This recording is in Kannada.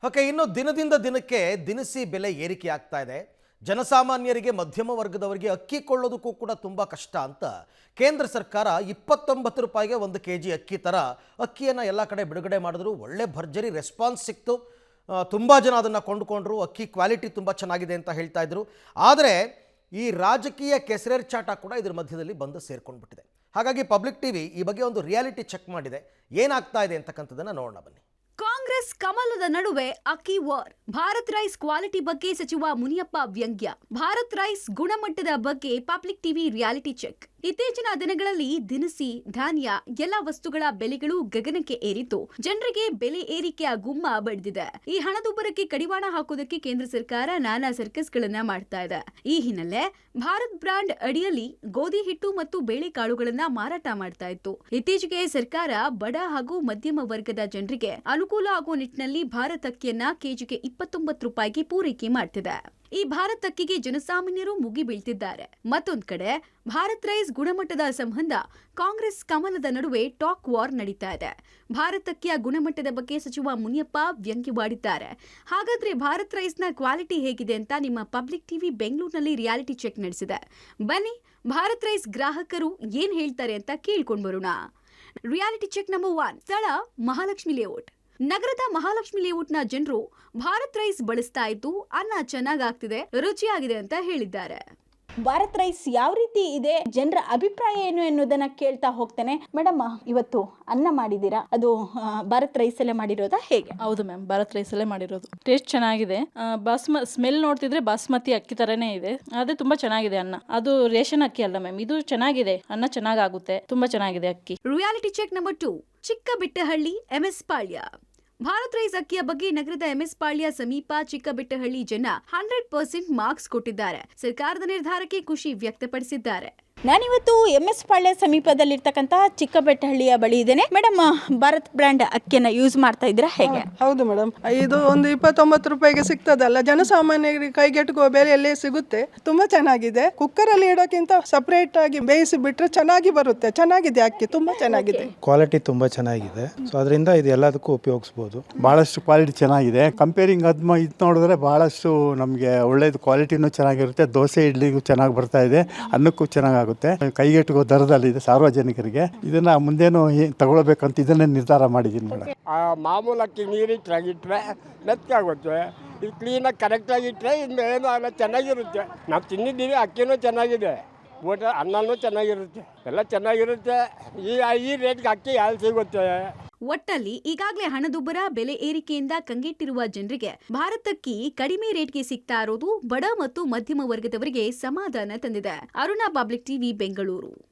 ಓಕೆ, ಇನ್ನು ದಿನದಿಂದ ದಿನಕ್ಕೆ ದಿನಸಿ ಬೆಲೆ ಏರಿಕೆ ಆಗ್ತಾ ಇದೆ. ಜನಸಾಮಾನ್ಯರಿಗೆ, ಮಧ್ಯಮ ವರ್ಗದವರಿಗೆ ಅಕ್ಕಿ ಕೊಳ್ಳೋದಕ್ಕೂ ಕೂಡ ತುಂಬ ಕಷ್ಟ ಅಂತ ಕೇಂದ್ರ ಸರ್ಕಾರ 29 ರೂಪಾಯಿಗೆ 1 kg ಅಕ್ಕಿ ಥರ ಅಕ್ಕಿಯನ್ನು ಎಲ್ಲ ಕಡೆ ಬಿಡುಗಡೆ ಮಾಡಿದ್ರು. ಒಳ್ಳೆ ಭರ್ಜರಿ ರೆಸ್ಪಾನ್ಸ್ ಸಿಕ್ತು. ತುಂಬ ಜನ ಅದನ್ನು ಕೊಂಡುಕೊಂಡ್ರು. ಅಕ್ಕಿ ಕ್ವಾಲಿಟಿ ತುಂಬ ಚೆನ್ನಾಗಿದೆ ಅಂತ ಹೇಳ್ತಾ ಇದ್ರು. ಆದರೆ ಈ ರಾಜಕೀಯ ಕೆಸರೆರ್ಚಾಟ ಕೂಡ ಇದ್ರ ಮಧ್ಯದಲ್ಲಿ ಬಂದು ಸೇರ್ಕೊಂಡ್ಬಿಟ್ಟಿದೆ. ಹಾಗಾಗಿ ಪಬ್ಲಿಕ್ ಟಿವಿ ಈ ಬಗ್ಗೆ ಒಂದು ರಿಯಾಲಿಟಿ ಚೆಕ್ ಮಾಡಿದೆ. ಏನಾಗ್ತಾ ಇದೆ ಅಂತಕ್ಕಂಥದ್ದನ್ನು ನೋಡೋಣ ಬನ್ನಿ. ಕಾಂಗ್ರೆಸ್ ಕಮಲದ ನಡುವೆ ಅಕ್ಕಿ ವಾರ್. ಭಾರತ್ ರೈಸ್ ಕ್ವಾಲಿಟಿ ಬಗ್ಗೆ ಸಚಿವ ಮುನಿಯಪ್ಪ ವ್ಯಂಗ್ಯ. ಭಾರತ್ ರೈಸ್ ಗುಣಮಟ್ಟದ ಬಗ್ಗೆ ಪಬ್ಲಿಕ್ ಟಿವಿ ರಿಯಾಲಿಟಿ ಚೆಕ್. ಇತ್ತೀಚಿನ ದಿನಗಳಲ್ಲಿ ದಿನಸಿ, ಧಾನ್ಯ ಎಲ್ಲ ವಸ್ತುಗಳ ಬೆಲೆಗಳು ಗಗನಕ್ಕೆ ಏರಿದ್ದು ಜನರಿಗೆ ಬೆಲೆ ಏರಿಕೆಯ ಗುಮ್ಮ ಬಡಿದಿದೆ. ಈ ಹಣದುಬ್ಬರಕ್ಕೆ ಕಡಿವಾಣ ಹಾಕೋದಕ್ಕೆ ಕೇಂದ್ರ ಸರ್ಕಾರ ನಾನಾ ಸರ್ಕಸ್ಗಳನ್ನ ಮಾಡ್ತಾ ಇದೆ. ಈ ಹಿನ್ನೆಲೆ ಭಾರತ್ ಬ್ರಾಂಡ್ ಅಡಿಯಲ್ಲಿ ಗೋಧಿ ಹಿಟ್ಟು ಮತ್ತು ಬೇಳೆಕಾಳುಗಳನ್ನ ಮಾರಾಟ ಮಾಡ್ತಾ ಇತ್ತು. ಇತ್ತೀಚೆಗೆ ಸರ್ಕಾರ ಬಡ ಹಾಗೂ ಮಧ್ಯಮ ವರ್ಗದ ಜನರಿಗೆ ಅನುಕೂಲ ಆಗುವ ನಿಟ್ಟಿನಲ್ಲಿ ಭಾರತ್ ಅಕ್ಕಿಯನ್ನ ಕೆಜಿಗೆ 29 ರೂಪಾಯಿಗೆ ಪೂರೈಕೆ ಮಾಡ್ತಿದೆ. ಈ ಭಾರತ್ ಅಕ್ಕಿಗೆ ಜನಸಾಮಾನ್ಯರು ಮುಗಿ ಬೀಳ್ತಿದ್ದಾರೆ. ಮತ್ತೊಂದ್ ಕಡೆ ಭಾರತ್ ರೈಸ್ ಗುಣಮಟ್ಟದ ಸಂಬಂಧ ಕಾಂಗ್ರೆಸ್ ಕಮಲದ ನಡುವೆ ಟಾಕ್ ವಾರ್ ನಡೀತಾ ಇದೆ. ಭಾರತ್ ಅಕ್ಕಿಯ ಗುಣಮಟ್ಟದ ಬಗ್ಗೆ ಸಚಿವ ಮುನಿಯಪ್ಪ ವ್ಯಂಗ್ಯವಾಡಿದ್ದಾರೆ. ಹಾಗಾದ್ರೆ ಭಾರತ್ ರೈಸ್ನ ಕ್ವಾಲಿಟಿ ಹೇಗಿದೆ ಅಂತ ನಿಮ್ಮ ಪಬ್ಲಿಕ್ ಟಿವಿ ಬೆಂಗಳೂರಿನಲ್ಲಿ ರಿಯಾಲಿಟಿ ಚೆಕ್ ನಡೆಸಿದೆ. ಬನ್ನಿ, ಭಾರತ್ ರೈಸ್ ಗ್ರಾಹಕರು ಏನ್ ಹೇಳ್ತಾರೆ ಅಂತ ಕೇಳ್ಕೊಂಡ್ ಬರೋಣ. ರಿಯಾಲಿಟಿ ಚೆಕ್ ನಂಬರ್ 1, ಸ್ಥಳ ಮಹಾಲಕ್ಷ್ಮಿ ಲೇಔಟ್. ನಗರದ ಮಹಾಲಕ್ಷ್ಮಿ ಲೇಔಟ್ನ ಜನರು ಭಾರತ್ ರೈಸ್ ಬಳಸ್ತಾ ಇದ್ದು ಅನ್ನ ಚೆನ್ನಾಗಾಗ್ತಿದೆ, ರುಚಿಯಾಗಿದೆ ಅಂತ ಹೇಳಿದ್ದಾರೆ. ಭಾರತ್ ರೈಸ್ ಯಾವ ರೀತಿ ಇದೆ, ಜನರ ಅಭಿಪ್ರಾಯ ಏನು ಎನ್ನುವುದನ್ನ ಕೇಳ್ತಾ ಹೋಗ್ತೇನೆ. ಮೇಡಮ್, ಇವತ್ತು ಅನ್ನ ಮಾಡಿದ್ದೀರಾ, ಅದು ಭಾರತ್ ರೈಸ್ ಅಲ್ಲೇ ಮಾಡಿರೋದಾ ಹೇಗೆ? ಹೌದು ಮ್ಯಾಮ್, ಭಾರತ್ ರೈಸ್ ಅಲ್ಲೇ ಮಾಡಿರೋದು. ಟೇಸ್ಟ್ ಚೆನ್ನಾಗಿದೆ. ಸ್ಮೆಲ್ ನೋಡ್ತಿದ್ರೆ ಬಾಸ್ಮತಿ ಅಕ್ಕಿ ತರನೇ ಇದೆ. ಅದೇ ತುಂಬಾ ಚೆನ್ನಾಗಿದೆ ಅನ್ನ. ಅದು ರೇಷನ್ ಅಕ್ಕಿ ಅಲ್ಲ ಮ್ಯಾಮ್, ಇದು ಚೆನ್ನಾಗಿದೆ. ಅನ್ನ ಚೆನ್ನಾಗಾಗುತ್ತೆ, ತುಂಬಾ ಚೆನ್ನಾಗಿದೆ ಅಕ್ಕಿ. ರಿಯಾಲಿಟಿ ಚೆಕ್ ನಂಬರ್ 2, ಚಿಕ್ಕಬೆಟ್ಟಹಳ್ಳಿ ಎಂಎಸ್ ಪಾಳ್ಯ. ಭಾರತ್ ರೈಸ್ ಅಕ್ಕಿಯ ಬಗ್ಗೆ ನಗರದ ಎಂಎಸ್ ಪಾಳ್ಯ ಸಮೀಪ ಚಿಕ್ಕಬೆಟ್ಟಹಳ್ಳಿ ಜನ 100% ಮಾರ್ಕ್ಸ್ ಕೊಟ್ಟಿದ್ದಾರೆ. ಸರ್ಕಾರದ ನಿರ್ಧಾರಕ್ಕೆ ಖುಷಿ ವ್ಯಕ್ತಪಡಿಸಿದ್ದಾರೆ. ನಾನಿವತ್ತು ಎಂಎಸ್ ಪಾಳ್ಯ ಸಮೀಪದಲ್ಲಿರ್ತಕ್ಕಂಥ ಚಿಕ್ಕಬೆಟ್ಟಹಳ್ಳಿಯ ಬಳಿ ಇದ್ದೇನೆ. ಮೇಡಮ್, ಭಾರತ್ ಬ್ರ್ಯಾಂಡ್ ಅಕ್ಕಿಯನ್ನು ಯೂಸ್ ಮಾಡ್ತಾ ಇದ್ದೀರಾ ಹೇಗೆ? ಹೌದು ಮೇಡಮ್, ಇದು ಒಂದು 29 ರೂಪಾಯಿಗೆ ಸಿಗ್ತದಲ್ಲ, ಜನಸಾಮಾನ್ಯರಿಗೆ ಕೈಗೆಟುಕುವ ಬೆಲೆಯಲ್ಲೇ ಸಿಗುತ್ತೆ. ತುಂಬಾ ಚೆನ್ನಾಗಿದೆ. ಕುಕ್ಕರಲ್ಲಿ ಇಡೋಕ್ಕಿಂತ ಸಪರೇಟ್ ಆಗಿ ಬೇಯಿಸಿ ಬಿಟ್ರೆ ಚೆನ್ನಾಗಿ ಬರುತ್ತೆ. ಚೆನ್ನಾಗಿದೆ ಅಕ್ಕಿ, ತುಂಬಾ ಚೆನ್ನಾಗಿದೆ. ಕ್ವಾಲಿಟಿ ತುಂಬಾ ಚೆನ್ನಾಗಿದೆ. ಸೊ ಅದರಿಂದ ಇದು ಎಲ್ಲದಕ್ಕೂ ಉಪಯೋಗಿಸಬಹುದು. ಬಹಳಷ್ಟು ಕ್ವಾಲಿಟಿ ಚೆನ್ನಾಗಿದೆ. ಕಂಪೇರಿಂಗ್ ಇದು ನೋಡಿದ್ರೆ ಬಹಳಷ್ಟು ನಮಗೆ ಒಳ್ಳೇದು. ಕ್ವಾಲಿಟಿನೂ ಚೆನ್ನಾಗಿರುತ್ತೆ. ದೋಸೆ ಇಡ್ಲಿಗೂ ಚೆನ್ನಾಗಿ ಬರ್ತಾ ಇದೆ, ಅನ್ನಕ್ಕೂ ಚೆನ್ನಾಗಿ ಕೈಗೆಟುಕೋ ದರದಲ್ಲಿದೆ ಸಾರ್ವಜನಿಕರಿಗೆ. ಇದನ್ನ ಮುಂದೇನು ತಗೊಳ್ಬೇಕಂತ ಇದನ್ನೇ ನಿರ್ಧಾರ ಮಾಡಿದ್ದೀನಿ ಮೇಡಮ್. ಮಾಮೂಲು ಅಕ್ಕಿ ನೀರಿಟ್ಟಾಗಿಟ್ರೆ ಮೆತ್ತಾಗುತ್ತೆ. ಇದು ಕ್ಲೀನಾಗಿ ಕರೆಕ್ಟಾಗಿಟ್ಟರೆ ಇನ್ನು ಏನು ಅಲ್ಲ, ಚೆನ್ನಾಗಿರುತ್ತೆ. ನಾವು ತಿನ್ನಿದ್ದೀವಿ, ಅಕ್ಕಿನೂ ಚೆನ್ನಾಗಿದೆ, ಊಟ ಅನ್ನನೂ ಚೆನ್ನಾಗಿರುತ್ತೆ, ಎಲ್ಲ ಚೆನ್ನಾಗಿರುತ್ತೆ. ಈ ರೇಟ್ಗೆ ಅಕ್ಕಿ ಯಾರು ಸಿಗುತ್ತೆ? ಒಟ್ಟಲ್ಲಿ ಈಗಾಗಲೇ ಹಣದುಬ್ಬರ, ಬೆಲೆ ಏರಿಕೆಯಿಂದ ಕಂಗೆಟ್ಟಿರುವ ಜನರಿಗೆ ಭಾರತ್ ಅಕ್ಕಿ ಕಡಿಮೆ ರೇಟ್ಗೆ ಸಿಗ್ತಾ ಇರೋದು ಬಡ ಮತ್ತು ಮಧ್ಯಮ ವರ್ಗದವರಿಗೆ ಸಮಾಧಾನ ತಂದಿದೆ. Aruna, public TV, Bengaluru.